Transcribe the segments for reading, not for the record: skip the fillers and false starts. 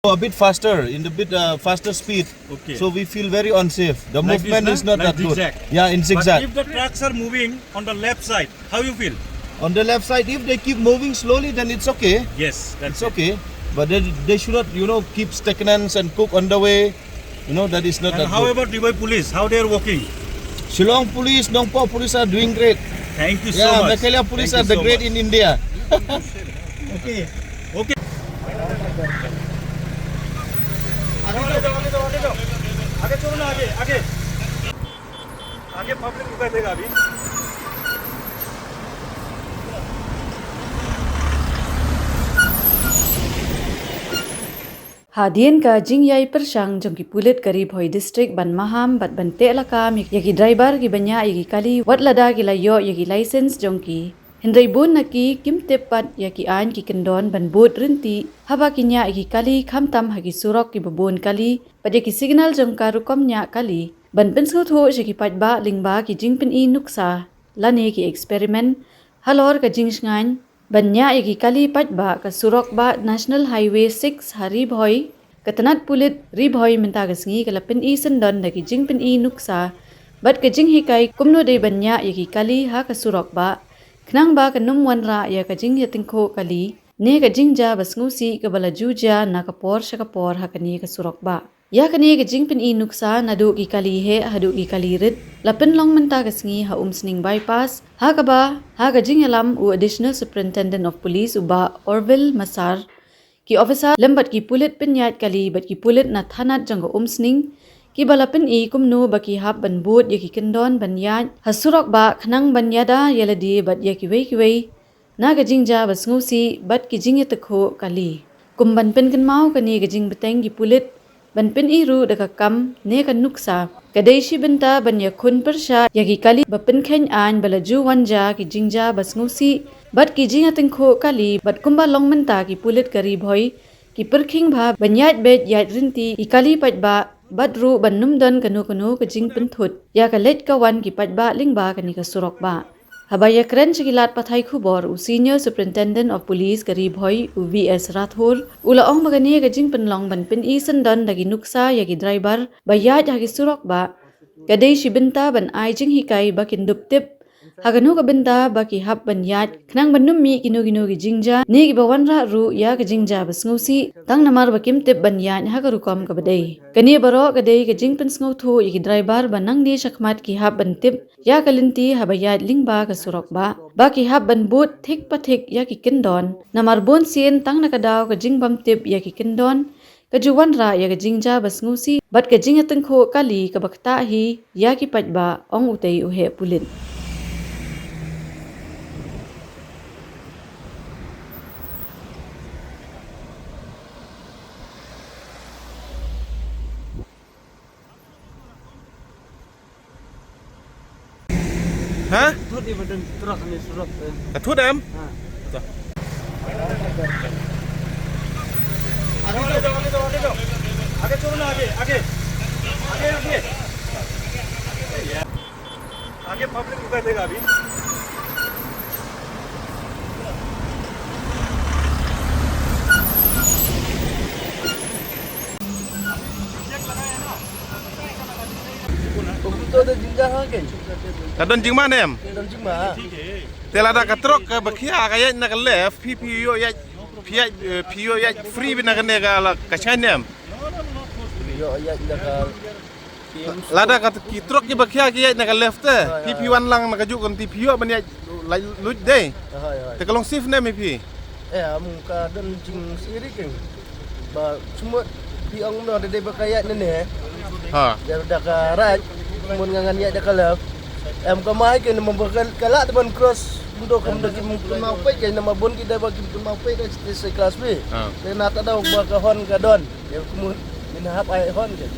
A bit faster, in a bit faster speed. Okay. So we feel very unsafe. The Like movement this, is not like that good. zigzag. Yeah, in But zigzag. if the trucks are moving on the left side, how you feel? On the left side, if they keep moving slowly, then it's okay. Yes, that's It's okay. But they should not, keep stagnant and cook on the way. That is not And that how good. about Ribhoi police? How they are working? Shillong police, Nongpo police are doing great. Thank you so Yeah, much. Meghalaya police Thank are you the so great much. in India. Okay. Okay. आगे चलो ना आगे public रुका देगा अभी Hadian ka Ñiah persang jong ki Pulit ka Ribhoi district ban maham bat ban te lakam yaki driver ki banya yaki kali wat lada ki layo yaki license jong ki Hindray bun na ki kim tepat yaki an ki kendon ban boat rinti haba ki nya yaki kali kham tam haki Surok ki babon kali pat yaki signal jong ka rukom nya kali ban penskut ho yaki patba lingba ki jingpin I nuksa lane ki experiment halor ka jingsngan Banya yaki kali patba ka Surok ba National Highway 6 ha Ribhoi katanat Pulit Ribhoi minta ka sngi kalapin I Syndon daki jingpin I nuksa bat ka jing Hikai kumno de banya yaki kali ha ka Surok ba Knang ba kanum wanra ya ka jing yatingko kali ne ka jingja basngusi ka balajuja na kapor syakapor ha kani ka Surok ba Ya kani ka jingpin I nuksa nadu ki kali he hadu ki kali rit lapin long menta ka sngi ha sning bypass ha ka ba ha ka jing alam u additional superintendent of police uba Orville Masar ki officer lembat ki Pulit pinyat kali bat ki Pulit na thanat jang sning ki balapin I kumno baki hab ban boot ya ki kendon ban yat ha Surok ba khnang ban yada yaladi bat ya ki wei na ka jingja basngusi bat ki jing yatakho kali kumban pen kan mau kani ka jing beteng ki Pulit ban pin I ru daga kam ne kan nuksa kadai shi binta ban ya khun persha yaki kali bapin khen an balaju wanja ki jingja basngusi bat ki jinga tingkho kali bat kumba longmenta ki Pulit ka Ribhoi ki perking bha banyat bet yat rinti I kali patba bat ru ban numdan kanu ka jing pin thut ya ka let ka wan ki patba lingba kani ka Surok ba Habaya kren sigilat pathai Khubor u Senior Superintendent of Police ka Ribhoi u VS Rathor ula ong magani ka jing penlong ban pin I Syndon dagi nuksa yagi driver bayat hagi Surok ba kadai si binta ban ai jing Hikai ba kindup tip haganu ka binta ba ki hab ban yat khnang ban nummi kinu ki jingja ne ki bawan ra ru ya ka jingja basngusi tang namar ba kim tip ban yat ha ka rukom ka badai kani baro kadai ka jing pen sngo thu yagi driver ban nang ni shakmat ki hab ban tip ya kalinti habayat lingba ka Surok ba ki hab ban boot thik pathik ya ki kindon namar bon sien tang nakadaw ka jing bam tip ya ki kindon kajuwan ra ya ka jingja basngusi bat ka jing ateng kho kali ka bakta hi ya ki patba ong utei uhe Pulit Hah? Thut di badan truk ni Surok. Thut em? आगे चलो ना आगे आगे public रुका देगा अभी Betul ada jinjah kan? Kadon jing mana em? Dalam jima. Tela da katrok ka bakia ka yat na ka left PPO yat PO yat free bin na ka nega la ka chanem. Yo ayat dah Lada ka kitrok ni bakia ka yat na ka left PP1 lang na ka juk kan PPO ban yat lut day. hai. Te kalong safe na mi pi. Amu ka dan jing siri kan. Ba semua piang dah ada bakayat ni. Ha. Dia dah ka right. Mun ngangan ya dah kalap. Ka mai kan membakal kalak teman cross untuk kemudian mungkin mau pe kan nama bon kita bagi mau pe kan kelas B. Dia nak tahu ba hon ka don. Dia kemudian minahap ai hon kan.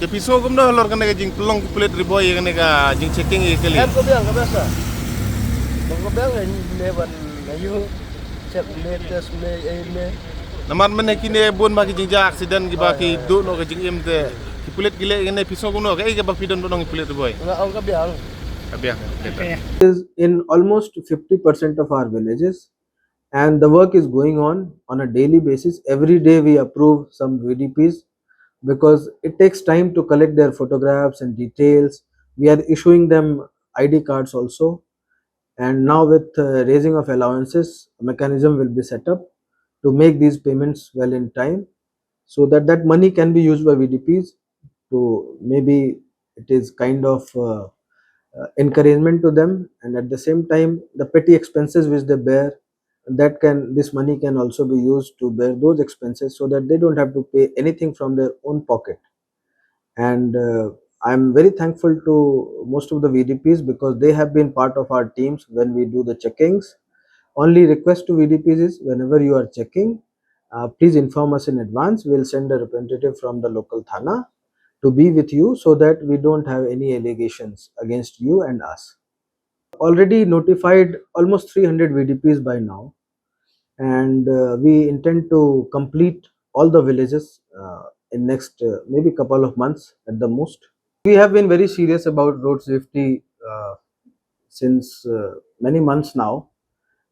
Ke piso gum dah lor kan ka jing pelong ki Pulit Ribhoi kan ka jing checking e kali. Ko biang ka biasa. Ko biang ni ban ayu cek latest me. Namar men kini bon ba ki jing ja accident ki ba ki do no ka jing em te ki Pulit gile ngene piso gum no ka e ka ba pidon dong ki Pulit Ribhoi. Ang ka biang. Kabiang. Is in almost 50% of our villages, and the work is going on a daily basis. Every day we approve some VDPs because it takes time to collect their photographs and details. We are issuing them ID cards also, and now with raising of allowances, a mechanism will be set up to make these payments well in time, so that that money can be used by VDPs to, maybe it is kind of encouragement to them, and at the same time the petty expenses which they bear, that can, this money can also be used to bear those expenses, so that they don't have to pay anything from their own pocket. And I'm very thankful to most of the VDPs because they have been part of our teams when we do the checkings. Only request to VDPs is, whenever you are checking, please inform us in advance. We'll send a representative from the local thana to be with you, so that we don't have any allegations against you and us. Already notified almost 300 VDPs by now, and we intend to complete all the villages in next maybe couple of months at the most. We have been very serious about road safety since many months now,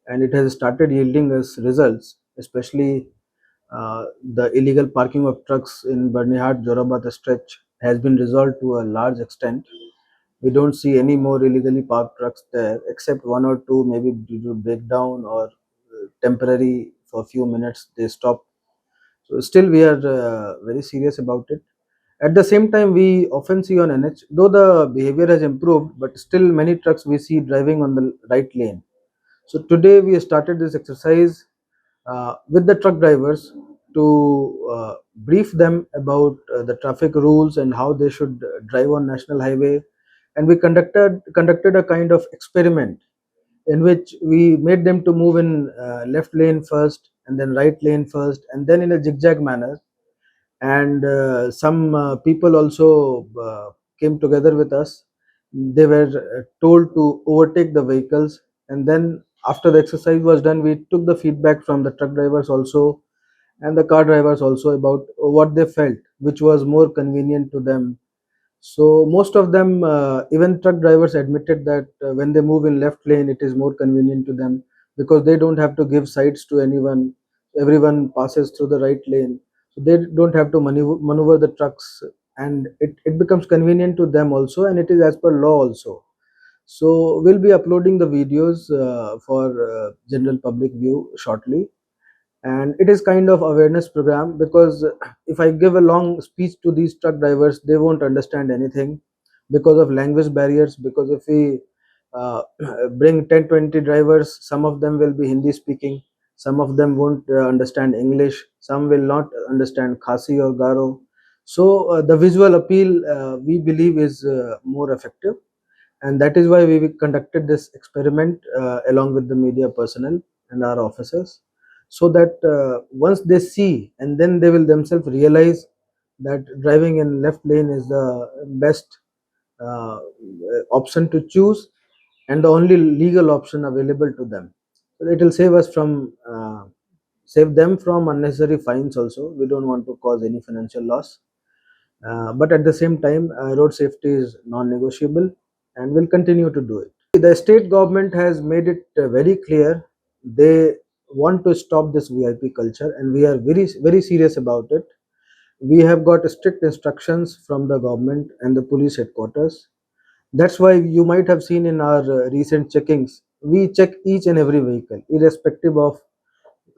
and it has started yielding us results, especially the illegal parking of trucks in Barnihat Jorabat stretch has been resolved to a large extent. We don't see any more illegally parked trucks there, except one or two, maybe due to breakdown or temporary for a few minutes they stop. So still we are very serious about it. At the same time, we often see on NH, though the behavior has improved, but still many trucks we see driving on the right lane. So today we started this exercise with the truck drivers to brief them about the traffic rules and how they should drive on national highway. And we conducted a kind of experiment in which we made them to move in left lane first, and then right lane first, and then in a zigzag manner. And some people also came together with us. They were told to overtake the vehicles, and then after the exercise was done, we took the feedback from the truck drivers also and the car drivers also about what they felt, which was more convenient to them. So most of them, even truck drivers, admitted that when they move in left lane, it is more convenient to them because they don't have to give sides to anyone. Everyone passes through the right lane, so they don't have to maneuver the trucks, and it becomes convenient to them also, and it is as per law also. So we'll be uploading the videos for general public view shortly, and it is kind of awareness program, because if I give a long speech to these truck drivers, they won't understand anything because of language barriers. Because if we bring 10-20 drivers, some of them will be Hindi speaking, some of them won't understand English, some will not understand Khasi or Garo. So the visual appeal, we believe, is more effective, and that is why we conducted this experiment along with the media personnel and our officers, so that once they see, and then they will themselves realize that driving in left lane is the best uh, option to choose, and the only legal option available to them. So it will save them from unnecessary fines also. We don't want to cause any financial loss, but at the same time, road safety is non-negotiable, and will continue to do it. The state government has made it very clear they want to stop this VIP culture, and we are very serious about it. We have got strict instructions from the government and the police headquarters. That's why you might have seen in our recent checkings, we check each and every vehicle, irrespective of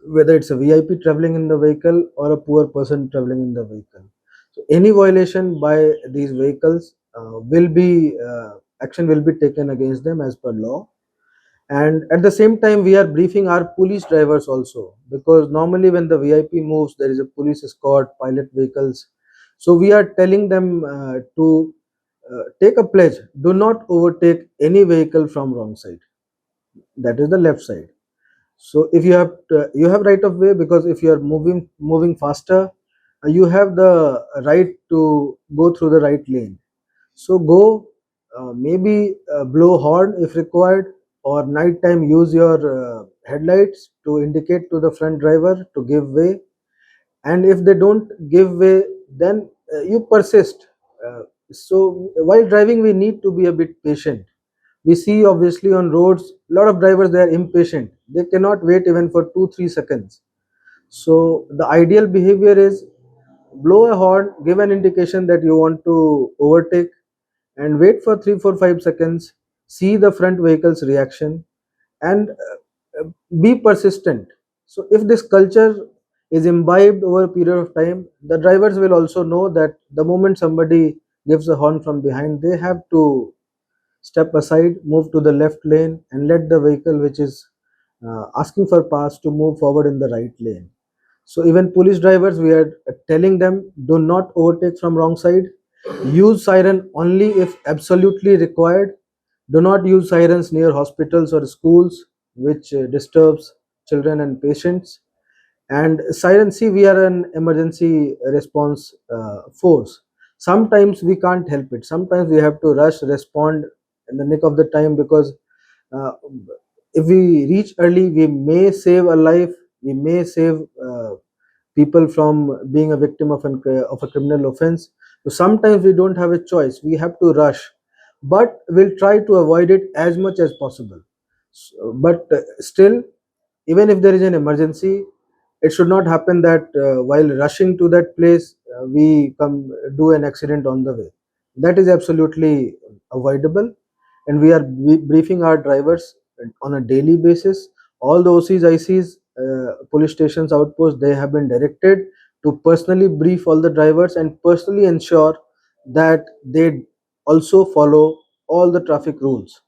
whether it's a VIP traveling in the vehicle or a poor person traveling in the vehicle. So any violation by these vehicles will be action will be taken against them as per law. And at the same time, we are briefing our police drivers also, because normally when the VIP moves, there is a police escort, pilot vehicles. So we are telling them to take a pledge: do not overtake any vehicle from wrong side, that is the left side. So if you have right of way, because if you are moving faster, you have the right to go through the right lane. So go, maybe blow horn if required, or night time use your headlights to indicate to the front driver to give way. And if they don't give way, then you persist. So while driving, we need to be a bit patient. We see obviously on roads, a lot of drivers, they are impatient. They cannot wait even for 2 3 seconds. So the ideal behavior is blow a horn, give an indication that you want to overtake, and wait for 3 4 5 seconds, see the front vehicle's reaction, and be persistent. So if this culture is imbibed over a period of time, the drivers will also know that the moment somebody gives a horn from behind, they have to step aside, move to the left lane, and let the vehicle which is asking for pass to move forward in the right lane. So even police drivers, we are telling them, do not overtake from wrong side. Use siren only if absolutely required. Do not use sirens near hospitals or schools, which disturbs children and patients. And siren, see, we are an emergency response force. Sometimes we can't help it. Sometimes we have to rush, respond in the nick of the time, because uh, if we reach early, we may save a life, we may save people from being a victim of a criminal offense. So sometimes we don't have a choice, we have to rush, but we'll try to avoid it as much as possible. But still, even if there is an emergency, it should not happen that while rushing to that place, we come do an accident on the way. That is absolutely avoidable, and we are briefing our drivers on a daily basis. All the OCs, ICs, police stations, outposts, they have been directed to personally brief all the drivers and personally ensure that they also follow all the traffic rules.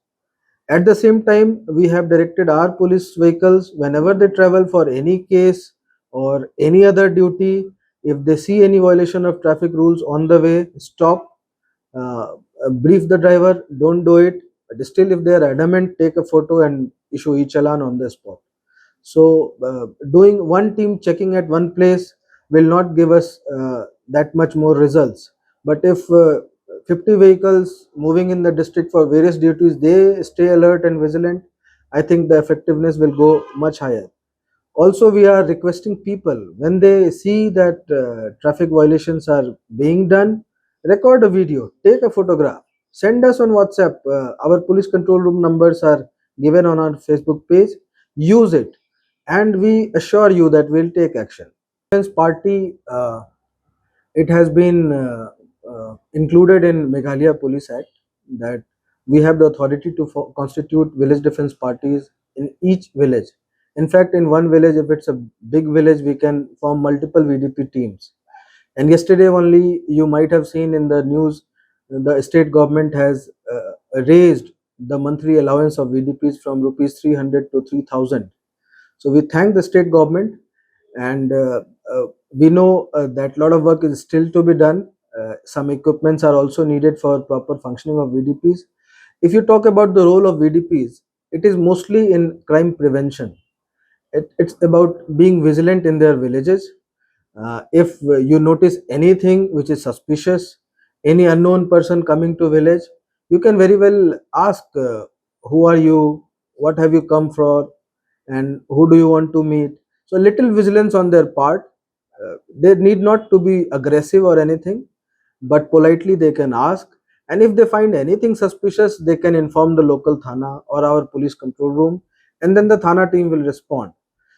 At the same time, we have directed our police vehicles, whenever they travel for any case or any other duty, if they see any violation of traffic rules on the way, stop, uh, brief the driver, don't do it. But still, if they are adamant, take a photo and issue e-challan on the spot. So, doing one team checking at one place will not give us that much more results. But if 50 vehicles moving in the district for various duties, they stay alert and vigilant, I think the effectiveness will go much higher. Also, we are requesting people, when they see that traffic violations are being done, record a video, take a photograph, send us on WhatsApp. Our police control room numbers are given on our Facebook page. Use it, and we assure you that we'll take action. Defense party, it has been included in Meghalaya Police Act that we have the authority to constitute village defense parties in each village. In fact, in one village, if it's a big village, we can form multiple VDP teams. And yesterday only, you might have seen in the news, the state government has raised the monthly allowance of VDPs from rupees 300 to 3,000. So we thank the state government, and we know that a lot of work is still to be done. Some equipments are also needed for proper functioning of VDPs. If you talk about the role of VDPs, it is mostly in crime prevention. It's about being vigilant in their villages. If you notice anything which is suspicious, any unknown person coming to village, you can very well ask, who are you, what have you come for, and who do you want to meet. So little vigilance on their part. They need not to be aggressive or anything, but politely they can ask, and if they find anything suspicious, they can inform the local thana or our police control room, and then the thana team will respond.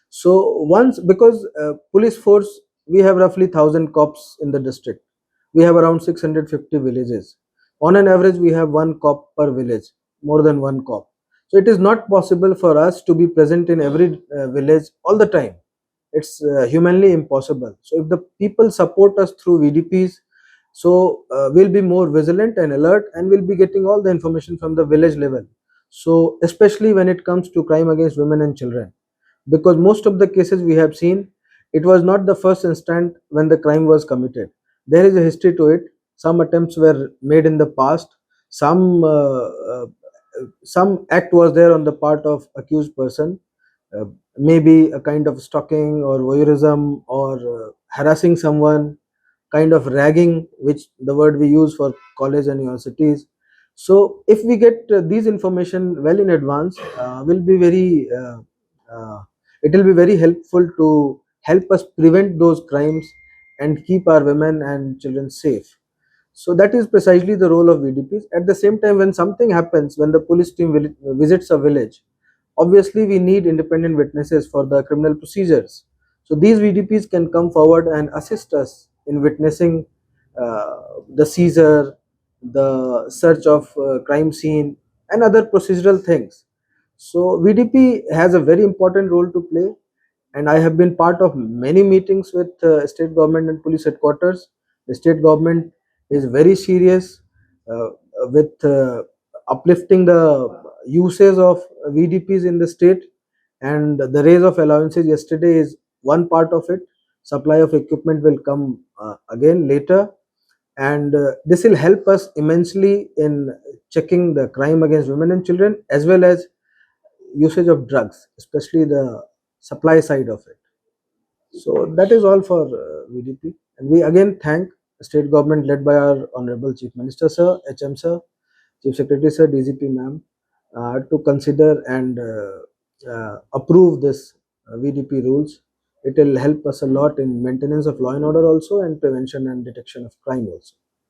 So once, because police force, we have roughly 1,000 cops in the district, we have around 650 villages. On an average, we have one cop per village, more than one cop. So it is not possible for us to be present in every village all the time. It's humanly impossible. So if the people support us through VDPs, so we'll be more vigilant and alert, and we'll be getting all the information from the village level. So especially when it comes to crime against women and children, because most of the cases we have seen, it was not the first instant when the crime was committed. There is a history to it. Some attempts were made in the past. Some some act was there on the part of accused person, uh, maybe a kind of stalking or voyeurism, or harassing someone, kind of ragging, which the word we use for college and universities. So if we get these information well in advance, will be very it will be very helpful to help us prevent those crimes and keep our women and children safe. So that is precisely the role of VDPs. At the same time, when something happens, when the police team visits a village, obviously we need independent witnesses for the criminal procedures. So these VDPs can come forward and assist us in witnessing the seizure, the search of crime scene, and other procedural things. So VDP has a very important role to play, and I have been part of many meetings with state government and police headquarters. The state government is very serious with uplifting the usage of VDPs in the state, and the raise of allowances yesterday is one part of it. Supply of equipment will come again later, and this will help us immensely in checking the crime against women and children, as well as usage of drugs, especially the supply side of it. So that is all for VDP, and we again thank the state government led by our Honorable Chief Minister Sir, HM Sir, Chief Secretary Sir, DGP Ma'am, to consider and approve this VDP rules. It will help us a lot in maintenance of law and order also, and prevention and detection of crime also.